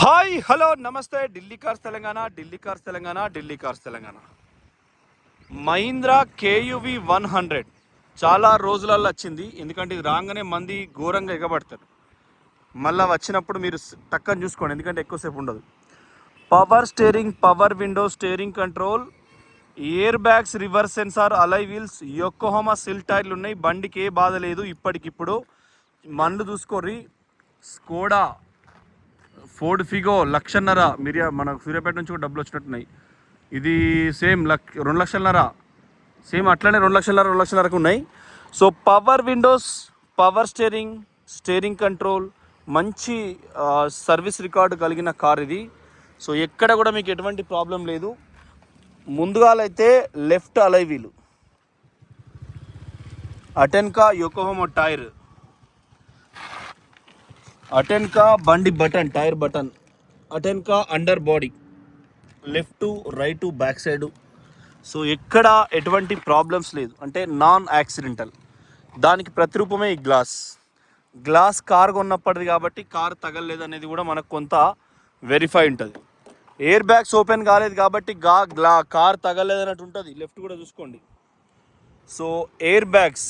Hi hello నమస్తే Delhi cars Telangana Delhi cars Telangana Delhi cars Telangana Mahindra KUV 100 చాలా రోజులలో వచ్చింది. ఎందుకంటే ఇది రాగానే మంది ఘోరంగా ఎగబడతారు. మళ్ళీ వచ్చినప్పుడు మీరు టక్కని చూసుకోండి, ఎందుకంటే ఎక్కువసేపు ఉండదు. Power steering, power window, steering control, air bags, reverse sensor, alloy wheels, Yokohama సిల్ టైర్లు ఉన్నాయి. బండికి ఏ బాధ లేదు. ఇప్పటికిప్పుడు మండ్లు చూసుకోర్రి. స్కోడా ఫోర్డ్ ఫిగో 1,50,000 మన సూర్యాపేట నుంచి కూడా డబ్బులు వచ్చినట్టున్నాయి. ఇది సేమ్ 2,00,000 సేమ్ అట్లనే 2,00,000 ఉన్నాయి. So power Windows, power steering, steering control, మంచి సర్వీస్ రికార్డు కలిగిన కార్ ఇది. సో ఎక్కడ కూడా మీకు ఎటువంటి ప్రాబ్లం లేదు. ముందుగాలైతే లెఫ్ట్ అలై వీలు, అటెన్కా యొకోహోమా టైర్, అటెన్కా బండి బటన్, టైర్ బటన్, అటెన్కా under body, left right back side. So ఎక్కడ ఎటువంటి ప్రాబ్లమ్స్ లేదు, అంటే నాన్ యాక్సిడెంటల్. దానికి ప్రతిరూపమే ఈ గ్లాస్ కార్ కొన్నప్పటిది కాబట్టి కార్ తగలలేదు అనేది కూడా మనకు కొంత వెరిఫై ఉంటుంది. ఎయిర్ బ్యాగ్స్ ఓపెన్ కాలేదు కాబట్టి కార్ తగలలేదు అన్నట్టు ఉంటుంది. లెఫ్ట్ కూడా చూసుకోండి. So air bags,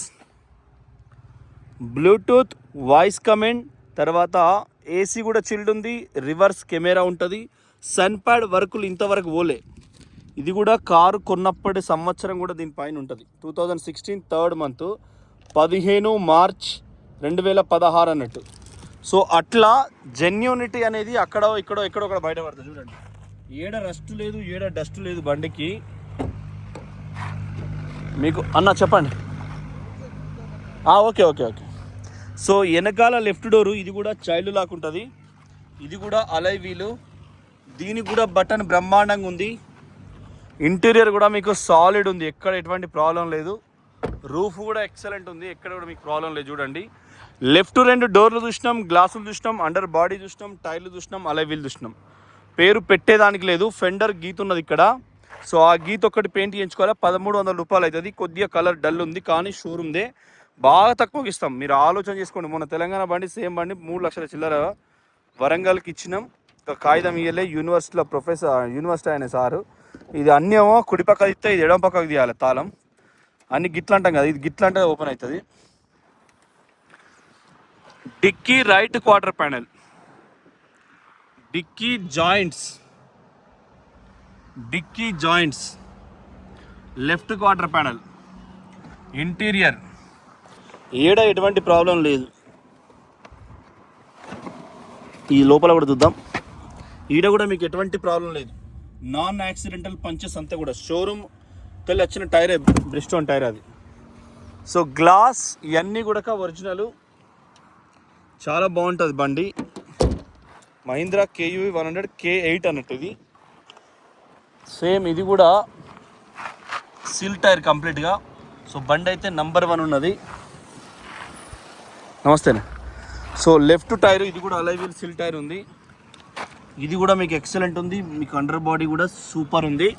Bluetooth, voice command, తర్వాత ఏసీ కూడా చిల్డ్ ఉంది, రివర్స్ కెమెరా ఉంటుంది. సన్ ప్యాడ్ వర్కులు ఇంతవరకు పోలే. ఇది కూడా కారు కొన్నప్పటి సంవత్సరం కూడా దీనిపైన ఉంటుంది. 2016 3rd month 15 March 2016 అన్నట్టు. సో అట్లా జెన్యూనిటీ అనేది ఎక్కడో బయటపడుతుంది. చూడండి, ఏడ రస్ట్ లేదు, ఏడ డస్ట్ లేదు బండికి. మీకు అన్న చెప్పండి. ఓకే. సో వెనకాల లెఫ్ట్ డోరు, ఇది కూడా చైల్డ్ లాక్ ఉంటుంది. ఇది కూడా అలై వీలు, దీనికి కూడా బటన్ బ్రహ్మాండంగా ఉంది. ఇంటీరియర్ కూడా మీకు సాలిడ్ ఉంది, ఎక్కడ ఎటువంటి ప్రాబ్లం లేదు. రూఫ్ కూడా ఎక్సలెంట్ ఉంది, ఎక్కడ కూడా మీకు ప్రాబ్లం లేదు. చూడండి, లెఫ్ట్ 2 డోర్లు చూసినాం, గ్లాసులు చూసినాం, అండర్ బాడీ చూసినాం, టైర్లు చూసినాం, అలై వీల్ చూసినాం. పేరు పెట్టేదానికి లేదు, ఫెండర్ గీత ఉన్నది ఇక్కడ. సో ఆ గీత ఒక్కటి పెయింట్ చేయించుకోవాలి. 1,300 రూపాయలు అవుతుంది. కొద్దిగా కలర్ డల్ ఉంది, కానీ షోరూమ్దే బాగా తక్కువకి ఇస్తాం. మీరు ఆలోచన చేసుకోండి. మొన్న తెలంగాణ బండి సేమ్ బండి 3 లక్షల చిల్లర వరంగల్కి ఇచ్చినాం. కాగితం ఇయ్యలే, యూనివర్సిటీలో యూనివర్సిటీ ఆయన సారు. ఇది అన్నేమో కుడి పక్క ఇస్తే ఇది ఎడమ పక్కకు తీయాలి తాళం. అన్ని గిట్ల అంటాం కదా, ఇది గిట్ల అంటే ఓపెన్ అవుతుంది. Dicky right quarter panel, dicky joints, left quarter panel, interior ఏడ ఎటువంటి ప్రాబ్లం లేదు. ఈ లోపల కూడా చూద్దాం. ఈడ కూడా మీకు ఎటువంటి ప్రాబ్లం లేదు. నాన్ యాక్సిడెంటల్ పంచెస్ అంతా కూడా షోరూమ్ తెల్లి వచ్చిన టైరే, బ్రిస్టోన్ టైర్ అది. సో గ్లాస్ ఇవన్నీ కూడా ఒరిజినల్, చాలా బాగుంటుంది బండి. మహీంద్రా కేయువి 100 K8 అన్నట్టు ఇది. సేమ్ ఇది కూడా సిల్ టైర్ కంప్లీట్గా. సో బండి అయితే నంబర్ 1 ఉన్నది. నమస్తేనే. సో లెఫ్ట్ టైర్, ఇది కూడా అలై వీల్ సిల్ టైర్ ఉంది. ఇది కూడా మీకు ఎక్సలెంట్ ఉంది. మీకు అండర్ బాడీ కూడా సూపర్ ఉంది.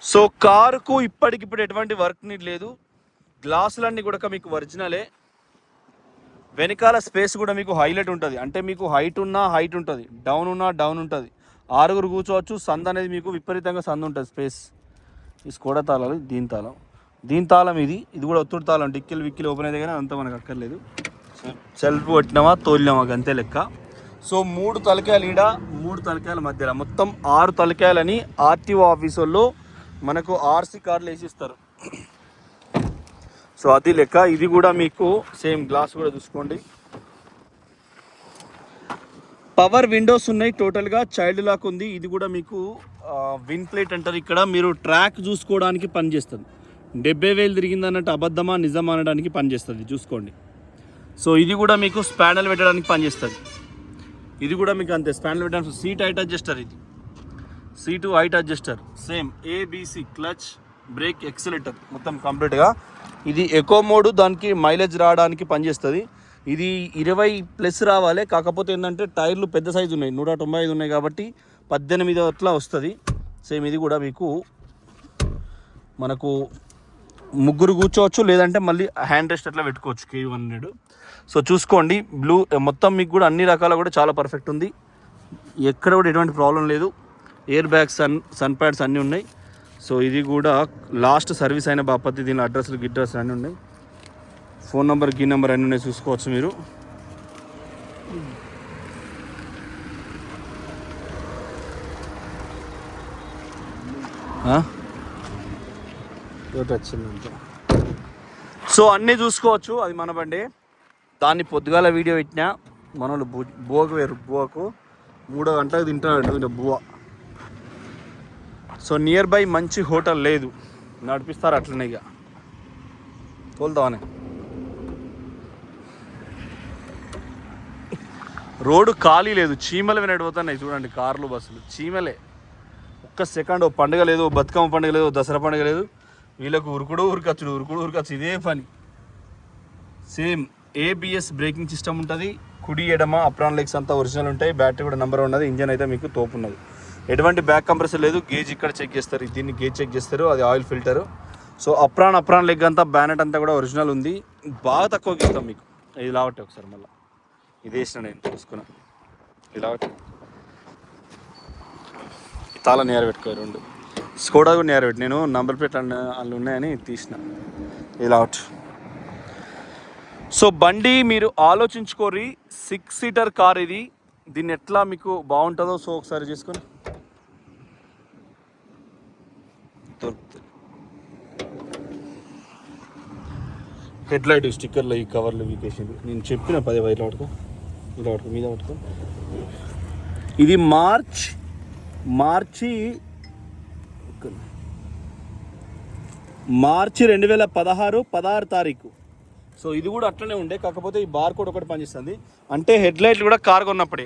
సో కారుకు ఇప్పటికిప్పుడు ఎటువంటి వర్క్ నీడ్ లేదు. గ్లాసులన్నీ కూడా మీకు ఒరిజినలే. వెనకాల స్పేస్ కూడా మీకు హైలైట్ ఉంటుంది, అంటే మీకు హైట్ ఉన్నా హైట్ ఉంటుంది, డౌన్ ఉన్నా డౌన్ ఉంటుంది. 6 కూర్చోవచ్చు. సంద అనేది మీకు విపరీతంగా సంద ఉంటుంది స్పేస్. ఈ స్కోడా తాళాలు, దీని తాళం ఇది కూడా ఒత్తుడు తాళం. విక్కిలు ఓపెన్ అయితే కానీ అంతా మనకు అక్కర్లేదు. సెల్ఫ్ కొట్టినామా తోలినామా అంతే లెక్క. సో 3 తలకాయలు ఈడ, 3 తలకాయల మధ్యలో మొత్తం 6 తలకాయలని ఆర్టీఓ ఆఫీస్ వాళ్ళు మనకు ఆర్సీ కార్డులు వేసిస్తారు. సో అది లెక్క. ఇది కూడా మీకు సేమ్ గ్లాస్ కూడా చూసుకోండి. పవర్ విండోస్ ఉన్నాయి. టోటల్గా చైల్డ్ లాక్ ఉంది. ఇది కూడా మీకు విన్ ప్లేట్ అంటారు. ఇక్కడ మీరు ట్రాక్ చూసుకోవడానికి పనిచేస్తుంది. 70,000 తిరిగింది అన్నట్టు అబద్ధమా నిజమా అనడానికి పనిచేస్తుంది, చూసుకోండి. సో ఇది కూడా మీకు స్పానల్ పెట్టడానికి పనిచేస్తుంది. ఇది కూడా మీకు అంతే, స్పానల్ పెట్టడానికి. సీట్ హైట్ అడ్జస్టర్, ఇది seat height adjuster. Same ABC, clutch, brake, accelerator మొత్తం కంప్లీట్గా. ఇది ఎకో మోడ్, దానికి మైలేజ్ రావడానికి పనిచేస్తుంది. ఇది 20+ రావాలి. కాకపోతే ఏంటంటే టైర్లు పెద్ద సైజు ఉన్నాయి, 195 ఉన్నాయి కాబట్టి 18 అట్లా వస్తుంది. సేమ్ ఇది కూడా మీకు మనకు 3 కూర్చోవచ్చు, లేదంటే మళ్ళీ హ్యాండ్ రెస్ట్ అట్లా పెట్టుకోవచ్చు K100. సో చూసుకోండి, బ్లూ మొత్తం మీకు కూడా అన్ని రకాల కూడా చాలా పర్ఫెక్ట్ ఉంది. ఎక్కడ కూడా ఎటువంటి ప్రాబ్లం లేదు. ఎయిర్ బ్యాగ్స్, సన్ ప్యాడ్స్ అన్నీ ఉన్నాయి. సో ఇది కూడా లాస్ట్ సర్వీస్ అయిన బాపతి. దీని అడ్రస్లు గిడ్రస్ అన్నీ ఉన్నాయి. ఫోన్ నెంబర్ నెంబర్ అన్నీ ఉన్నాయి, చూసుకోవచ్చు మీరు. వచ్చిందంటే సో అన్నీ చూసుకోవచ్చు. అది మన బండి. దాన్ని పొద్దుగాల వీడియో పెట్టినా మన వాళ్ళు బువ్వకు వేరు. బువ్వకు 3 గంటలకు తింటాడు బువ్వ. సో నియర్ బై మంచి హోటల్ లేదు, నడిపిస్తారు అట్లనే. ఇక తోలుతామని రోడ్డు ఖాళీ లేదు, చీమలు నడిపోతున్నాయి చూడండి. కార్లు, బస్సులు, చీమలే. ఒక్క సెకండ్ పండుగ లేదు, బతుకమ్మ పండుగ లేదు, దసరా పండుగ లేదు. వీళ్ళకు ఉరుకుడు ఉరకచ్చు ఇదే పని. సేమ్ ABS బ్రేకింగ్ సిస్టమ్ ఉంటుంది. కుడి ఎడమ అప్రాన్ లెగ్స్ అంతా ఒరిజినల్ ఉంటాయి. బ్యాటరీ కూడా నెంబర్ ఉన్నది. ఇంజన్ అయితే మీకు తోపు ఉన్నది. ఎటువంటి బ్యాక్ కంప్రెసర్ లేదు. గేజ్ ఇక్కడ చెక్ చేస్తారు, దీన్ని గేజ్ చెక్ చేస్తారు, అది oil filter. So apron leg అంతా, బ్యానెట్ అంతా కూడా ఒరిజినల్ ఉంది. బాగా తక్కువకి ఇస్తాం మీకు. ఇది లావట్టే ఒకసారి మళ్ళీ ఇది వేసిన నేను చూసుకున్నా. ఇలా తాళ నేర పెట్టుకో. 2 స్కోడా కూడా నేర పెట్టి, నేను నంబర్ ప్లేట్ అందులో ఉన్నాయని తీసిన. ఇలా అవుట్. సో బండి మీరు ఆలోచించుకోరి. 6 సీటర్ కార్ ఇది. దీన్ని ఎట్లా మీకు బాగుంటుందో సో ఒకసారి చేసుకొని దొరుకుతుంది. హెడ్ లైట్ స్టిక్కర్లు, ఈ కవర్లు వీకేషన్ నేను చెప్పిన 10 ఇలా పట్టుకో, ఇలా పట్టుకో, మీద పట్టుకో. ఇది మార్చి 2016 తారీఖు. సో ఇది కూడా అట్లనే ఉండే, కాకపోతే ఈ బార్ కోడ్ ఒకటి పనిచేస్తుంది. అంటే హెడ్ లైట్లు కూడా కార్ కొన్నప్పుడే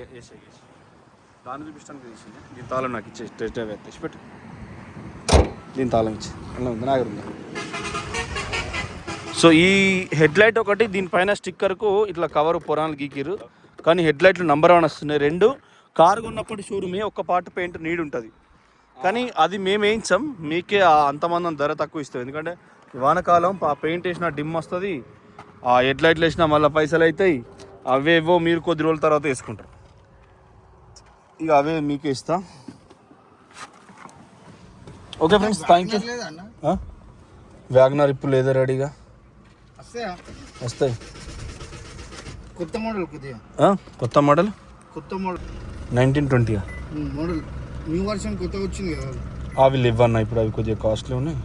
దాన్ని చూపిస్తాను తీసింది. దీని తాళం నాకు ఇచ్చే, టెస్ట్ డ్రైవ్ తెచ్చి పెట్టు. దీని తాళం ఇచ్చి అలా ఉంది, నాగరుందా. సో ఈ హెడ్ లైట్ ఒకటి, దీనిపైన స్టిక్కర్కు ఇట్లా కవర్ పొరాలు గీకిరు, కానీ హెడ్ లైట్లు నెంబర్ 1 వస్తున్నాయి. 2 కారు కొన్నప్పుడు షోరూమే ఒక్క పార్ట్ పెయింట్ నీడ్ ఉంటుంది, కానీ అది మేము వేయించాం. మీకే అంతమంది ధర తక్కువ ఇస్తాం. ఎందుకంటే వానకాలం ఆ పెయింట్ వేసిన డిమ్ వస్తుంది, ఆ హెడ్ లైట్లు వేసినా మళ్ళీ పైసలు అవుతాయి. అవేవో మీరు కొద్ది రోజుల తర్వాత వేసుకుంటారు. ఇక అవే మీకే ఇస్తా. Okay friends, thank you. Wagon R ఇప్పుడు లేదా రెడీగా వస్తాయి. కొత్త మోడల్ 1920 మోడల్ న్యూ వర్షన్ కొత్తగా వచ్చింది కదా. అవి ఇవ్వన్నా ఇప్పుడు, అవి కొద్దిగా కాస్ట్లీ ఉన్నాయి.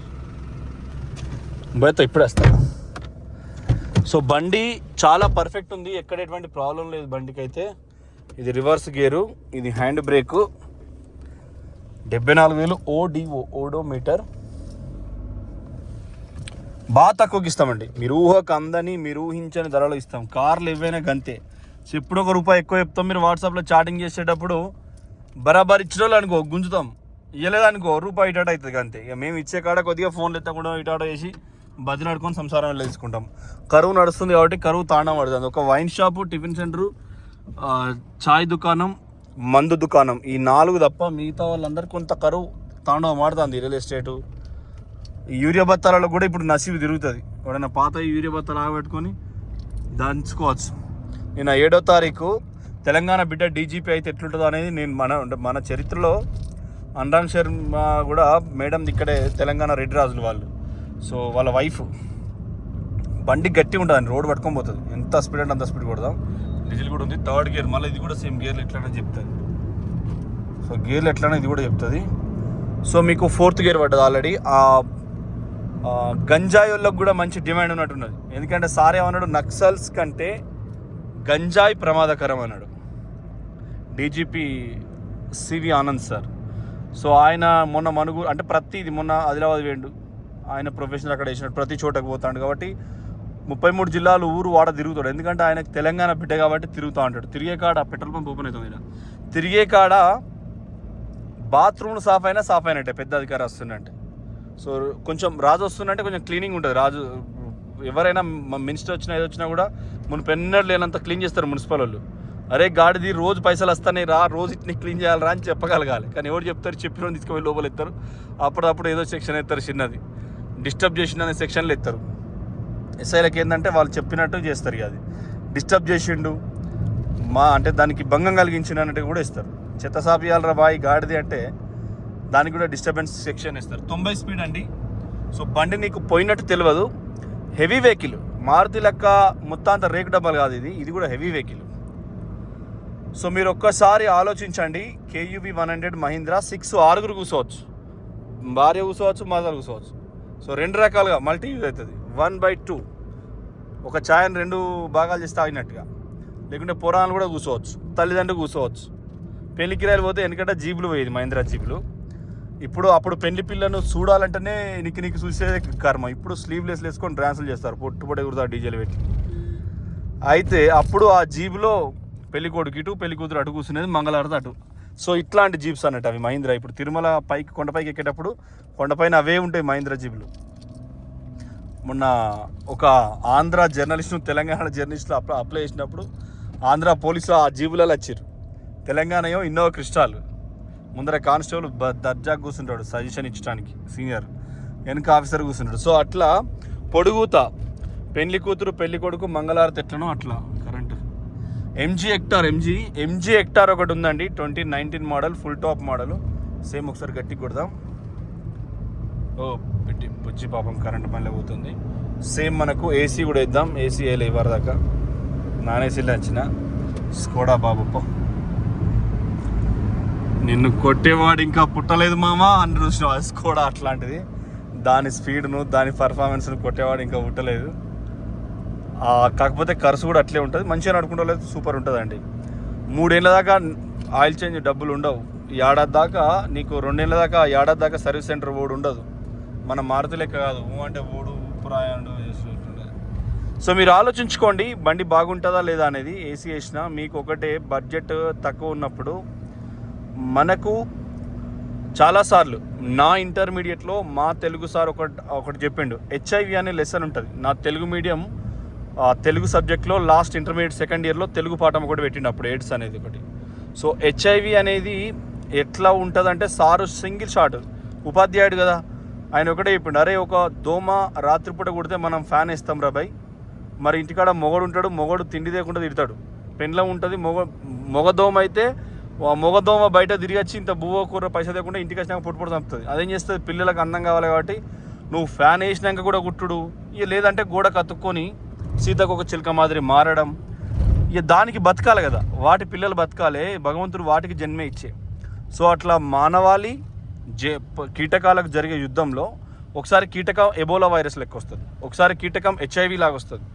బయట ఇప్పుడు వస్తా. సో బండి చాలా పర్ఫెక్ట్ ఉంది, ఎక్కడ ఎటువంటి ప్రాబ్లం లేదు బండికి అయితే. ఇది రివర్స్ గేరు, ఇది హ్యాండ్ బ్రేకు. 74,000 ఓడోమీటర్. బాగా తక్కువకి ఇస్తామండి. మీరు ఊహకు అందని, మీరు ఊహించని ధరలో ఇస్తాం. కార్లు ఏవైనా గంతే. సో ఎప్పుడు ₹1 ఎక్కువ చెప్తాం. మీరు వాట్సాప్లో చాటింగ్ చేసేటప్పుడు బరాబర్ ఇచ్చిన వాళ్ళు అనుకో గుంజుతాం, ఇవ్వలేదనుకో ₹1 ఇటాట అవుతుంది అంతే. ఇక మేము ఇచ్చే కాడ కొద్దిగా ఫోన్లు ఎత్తకుండా ఇటాట వేసి బదిలాడుకొని సంసారం తీసుకుంటాం. కరువు నడుస్తుంది కాబట్టి కరువు తాండం పడుతుంది. ఒక వైన్ షాపు, టిఫిన్ సెంటరు, చాయ్ దుకాణం, మందు దుకాణం, ఈ 4 తప్ప మిగతా వాళ్ళందరూ కొంత కరువు తాండవం ఆడుతుంది. రియల్ ఎస్టేటు, యూరియా బత్తాలలో కూడా ఇప్పుడు నసీబు తిరుగుతుంది. ఎవడైనా పాత యూరియా బత్తాలు ఆగబెట్టుకొని దంచుకోవచ్చు. నిన్న 7వ తారీఖు తెలంగాణ బిడ్డ DGP అయితే ఎట్లుంటుందో అనేది నేను మన చరిత్రలో అనురాగ్ శర్మ కూడా మేడం ఇక్కడే తెలంగాణ రెడ్డి రాజులు వాళ్ళు. సో వాళ్ళ వైఫ్ బండి గట్టి ఉంటుంది, రోడ్డు పట్టుకొని పోతుంది. ఎంత స్పీడ్ అంటే అంత స్పీడ్ కొడదాం. డీజిల్ కూడా ఉంది, 3rd గేర్. మళ్ళీ ఇది కూడా సేమ్ గేర్లు ఎట్లనే చెప్తుంది. సో గేర్లు ఎట్లనే ఇది కూడా చెప్తుంది. సో మీకు 4th గేర్ పడ్డది ఆల్రెడీ. గంజాయి వాళ్ళకి కూడా మంచి డిమాండ్ ఉన్నట్టున్నది. ఎందుకంటే సార్ ఏమన్నాడు, నక్సల్స్ కంటే గంజాయి ప్రమాదకరం అన్నాడు DGP CV Anand sir. So ఆయన మొన్న మనుగు అంటే ప్రతిది మొన్న ఆదిలాబాద్ వేయండు, ఆయన ప్రొఫెషనల్ అక్కడ వేసినట్టు ప్రతి చోటకు పోతాడు. కాబట్టి 33 జిల్లాలు ఊరు వాడ తిరుగుతాడు. ఎందుకంటే ఆయనకు తెలంగాణ బిడ్డ కాబట్టి తిరుగుతూ ఉంటాడు. తిరిగే కాడ పెట్రోల్ పంప్ ఓపెన్ అవుతుంది. ఆయన తిరిగే కాడ బాత్రూమ్లు సాఫ్ అయినట్టే పెద్ద అధికారి వస్తుందంటే. సో కొంచెం రాజు వస్తుందంటే కొంచెం క్లీనింగ్ ఉంటుంది. రాజు ఎవరైనా మినిస్టర్ వచ్చినా ఏదో వచ్చినా కూడా పెన్నర్ లేనంత క్లీన్ చేస్తారు మున్సిపల్ వాళ్ళు. అరే గాడిది రోజు పైసలు వస్తాయి రా, రోజు ఇట్ని క్లీన్ చేయాలరా అని చెప్పగలగాలి. కానీ ఎవరు చెప్తారు, చెప్పిన తీసుకుపోయి లోపల ఎత్తారు. అప్పుడప్పుడు ఏదో సెక్షన్ ఎత్తారు, చిన్నది డిస్టర్బ్ చేసిండు అనే సెక్షన్లు ఎత్తారు. ఎస్ఐలకు ఏంటంటే వాళ్ళు చెప్పినట్టు చేస్తారు. అది డిస్టర్బ్ చేసిండు అంటే దానికి భంగం కలిగించిండు అన్నట్టు కూడా ఇస్తారు. చెత్త సాపియాలరా బాయ్ గాడిది అంటే దానికి కూడా డిస్టర్బెన్స్ సెక్షన్ ఇస్తారు. 90 స్పీడ్ అండి. సో బండి నీకు పోయినట్టు తెలియదు. హెవీ వెహికల్, మారుతి లెక్క మొత్తం అంత రేకు డబ్బాలు కాదు ఇది కూడా హెవీ వెహికల్. సో మీరు ఒక్కసారి ఆలోచించండి. KUV 100 మహీంద్రా 6 కూర్చోవచ్చు, భార్య కూర్చోవచ్చు, మదర్ కూర్చోవచ్చు. సో 2 రకాలుగా మల్టీ యూజ్ అవుతుంది. 1/2 ఒక ఛాయని 2 భాగాలు చేస్తే ఆగినట్టుగా, లేకుంటే పురాణాలు కూడా కూర్చోవచ్చు, తల్లిదండ్రులు కూర్చోవచ్చు. పెళ్లి కిరాయిలు పోతే ఎందుకంటే జీబులు పోయేది, మహీంద్రా జీబులు. అప్పుడు పెళ్లి పిల్లను చూడాలంటేనే నీకు చూసే కర్మ. ఇప్పుడు స్లీవ్లెస్ వేసుకొని డ్యాన్సులు చేస్తారు, పొట్టుపడి కుడతారు డీజేలు పెట్టి. అయితే అప్పుడు ఆ జీబులో పెళ్లి కొడుకు ఇటు, పెళ్లి కూతురు అటు కూర్చునేది, మంగళారతి అటు. సో ఇట్లాంటి జీప్స్ అన్నట్టు అవి మహీంద్రా. ఇప్పుడు తిరుమల కొండపైకి ఎక్కేటప్పుడు కొండపైన అవే ఉంటాయి మహీంద్రా జీబులు. మొన్న ఒక ఆంధ్ర జర్నలిస్టు తెలంగాణ జర్నలిస్టులు అప్లై చేసినప్పుడు ఆంధ్ర పోలీసులు ఆ జీబులలో వచ్చారు. తెలంగాణ ఏమో ఇన్నోవా క్రిస్టాల్, ముందర కానిస్టేబుల్ దర్జాగా కూర్చుంటాడు సజెషన్ ఇచ్చడానికి, సీనియర్ వెనక ఆఫీసర్ కూర్చుంటాడు. సో అట్లా పొడుగుతా పెళ్లి కూతురు పెళ్లి కొడుకు మంగళారతి ఎట్లనో అట్లా కరెంటు. ఎంజీ హెక్టార్ ఒకటి ఉందండి, 2019 model, full top model. Same ఒకసారి గట్టి కొడదాం. ఓ పెట్టి బుజ్జి పాపం కరెంటు పనిలో పోతుంది. సేమ్ మనకు ఏసీ కూడా ఇద్దాం. ఏసీ వేయలే ఇవ్వరదాకా, నాన్ ఏసీలో వచ్చిన స్కోడా బాబు. నిన్ను కొట్టేవాడు ఇంకా పుట్టలేదు మామా అని చూసిన స్కోడా అట్లాంటిది. దాని స్పీడ్ను దాని పర్ఫార్మెన్స్ను కొట్టేవాడు ఇంకా పుట్టలేదు. కాకపోతే ఖర్చు కూడా అట్లే ఉంటుంది. మంచిగా నడుకుంటలేదు, సూపర్ ఉంటుందండి. 3 ఏళ్ళ దాకా ఆయిల్ చేంజ్ డబ్బులు ఉండవు. ఏడాది దాకా నీకు 2 ఏళ్ళ దాకా ఏడాది దాకా సర్వీస్ సెంటర్ ఓడు ఉండదు. మన మారుతి లెక్క కాదు, అంటే ఓడు పురాయండు చేస్తుంటుంది. సో మీరు ఆలోచించుకోండి బండి బాగుంటుందా లేదా అనేది. ఏసీ వేసినా మీకు ఒకటే బడ్జెట్ తక్కువ ఉన్నప్పుడు, మనకు చాలాసార్లు నా ఇంటర్మీడియట్లో మా తెలుగు సార్ ఒకటి చెప్పిండు. HIV అనే లెసన్ ఉంటుంది నా తెలుగు మీడియం తెలుగు సబ్జెక్ట్లో. లాస్ట్ ఇంటర్మీడియట్ సెకండ్ ఇయర్లో తెలుగు పాఠం ఒకటి పెట్టిండు అప్పుడు, ఎయిడ్స్ అనేది ఒకటి. సో HIV అనేది ఎట్లా ఉంటుందంటే, సారు సింగిల్ షాట్, ఉపాధ్యాయుడు కదా, ఆయన ఒకటే చెప్పిండు, అరే ఒక దోమ రాత్రిపూట కుడితే మనం ఫ్యాన్ వేస్తాం రా భయ్, మరి ఇంటికాడ మొగడు ఉంటాడు, మొగడు తిండి లేకుండా తిడతాడు, పెండ్లం ఉంటుంది, మొగదోమ అయితే మొగదోమ బయట తిరిగి వచ్చి ఇంత బువ్వ కూర పైసా లేకుండా ఇంటికి వచ్చినాక పొట్టు చంపుతుంది. అదేం చేస్తుంది, పిల్లలకు అందం కావాలి కాబట్టి నువ్వు ఫ్యాన్ వేసినాక కూడా కుట్టుడు, ఇక లేదంటే గోడ కతుక్కొని సీతకు ఒక చిలుక మాదిరి మారడం. ఇక దానికి బతకాలి కదా, వాటి పిల్లలు బతకాలి, భగవంతుడు వాటికి జన్మే ఇచ్చే. సో అట్లా మానవాళి కీటకాలకు జరిగే యుద్ధంలో ఒకసారి కీటకం ఎబోలా వైరస్ లెక్క వస్తుంది, ఒకసారి కీటకం HIV లాగా వస్తుంది.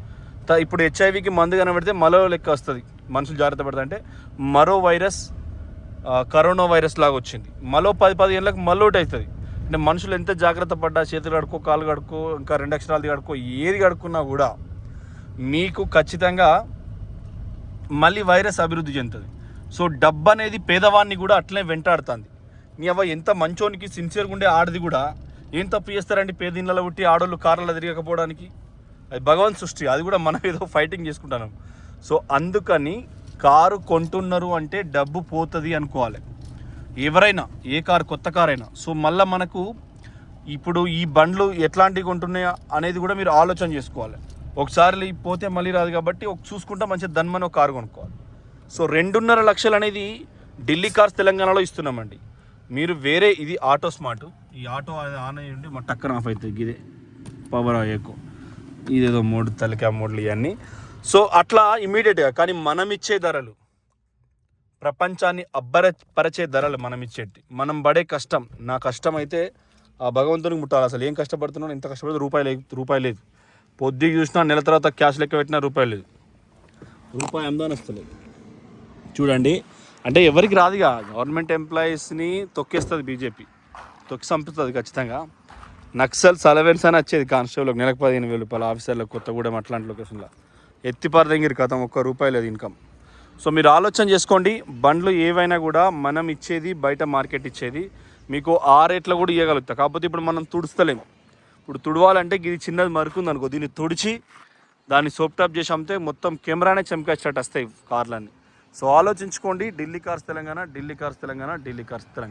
ఇప్పుడు HIVకి మందు కనబడితే మరో లెక్క వస్తుంది, మనుషులు జాగ్రత్త పడతా అంటే మరో వైరస్ కరోనా వైరస్ లాగా వచ్చింది. మరో 10 ఏళ్ళకి మళ్ళోటి అవుతుంది. అంటే మనుషులు ఎంత జాగ్రత్త పడ్డా, చేతులు కడుక్కో, కాళ్ళు కడుక్కో, ఇంకా 2 అక్షరాలు కడుక్కో, ఏది కడుక్కున్నా కూడా మీకు ఖచ్చితంగా మళ్ళీ వైరస్ అభివృద్ధి చెందుతుంది. సో డబ్బు అనేది పేదవాడిని కూడా అట్లనే వెంటాడుతుంది. నీ అవ్వ ఎంత మంచోనికి సిన్సియర్గా ఉండే ఆడది కూడా ఏం తప్పు చేస్తారండి, పేదిళ్ళలో పుట్టి ఆడోళ్ళు కార్లలో తిరగకపోవడానికి. అది భగవంత్ సృష్టి, అది కూడా మనం ఏదో ఫైటింగ్ చేసుకుంటాను. సో అందుకని కారు కొంటున్నారు అంటే డబ్బు పోతుంది అనుకోవాలి ఎవరైనా, ఏ కారు కొత్త కారు అయినా. సో మళ్ళీ మనకు ఇప్పుడు ఈ బండ్లు ఎట్లాంటివి కొంటున్నాయా అనేది కూడా మీరు ఆలోచన చేసుకోవాలి. ఒకసారి పోతే మళ్ళీ రాదు కాబట్టి చూసుకుంటా మంచిగా దన్మని ఒక కారు కొనుక్కోవాలి. సో 2.5 లక్షలు అనేది ఢిల్లీ కార్స్ తెలంగాణలో ఇస్తున్నామండి. మీరు వేరే, ఇది ఆటో స్మార్ట్, ఈ ఆటో ఆన్ అయ్యి ఉండి మా టక్కన ఆఫ్ అవుతుంది, ఇదే పవర్ ఎక్కువ, ఇదేదో మోడ్ తలకా మోడ్లు ఇవన్నీ. సో అట్లా ఇమీడియట్గా. కానీ మనం ఇచ్చే ధరలు, ప్రపంచాన్ని అబ్బరపరిచే ధరలు మనం ఇచ్చేటి, మనం పడే కష్టం, నా కష్టం అయితే ఆ భగవంతునికి ముట్టాలి. అసలు ఏం కష్టపడుతున్నాను, ఎంత కష్టపడితే రూపాయి లేదు. పొద్దుకి చూసినా నెల తర్వాత క్యాష్ లెక్క పెట్టినా రూపాయి లేదు, రూపాయి అమ్దాని వస్తలేదు. చూడండి, అంటే ఎవరికి రాదుగా, గవర్నమెంట్ ఎంప్లాయీస్ని తొక్కేస్తుంది బీజేపీ, తొక్కి చంపుతుంది ఖచ్చితంగా. నక్సల్స్ అలవెన్స్ అని వచ్చేది కానిస్టేబుల్కి, నెలకు 15,000 రూపాయలు, ఆఫీసర్లకు కొత్తగూడెం అట్లాంటి లొకేషన్లో ఎత్తిపార దగ్గర కథం, ₹1 లేదు ఇన్కమ్. సో మీరు ఆలోచన చేసుకోండి, బండ్లు ఏవైనా కూడా మనం ఇచ్చేది బయట మార్కెట్ ఇచ్చేది మీకు ఆ రేట్లో కూడా ఇవ్వగలుగుతా. కాకపోతే ఇప్పుడు మనం తుడుస్తలేము. ఇప్పుడు తుడవాలంటే ఇది చిన్నది మరుకుంది అనుకో, దీన్ని తుడిచి దాన్ని సోప్ టాప్ చేసి అమ్మితే మొత్తం కెమెరానే చంపేసేటట్టు వస్తాయి కార్లన్నీ. సో ఆలోచించుకోండి. Delhi cars Telangana, Delhi cars Telangana, Delhi cars Telangana.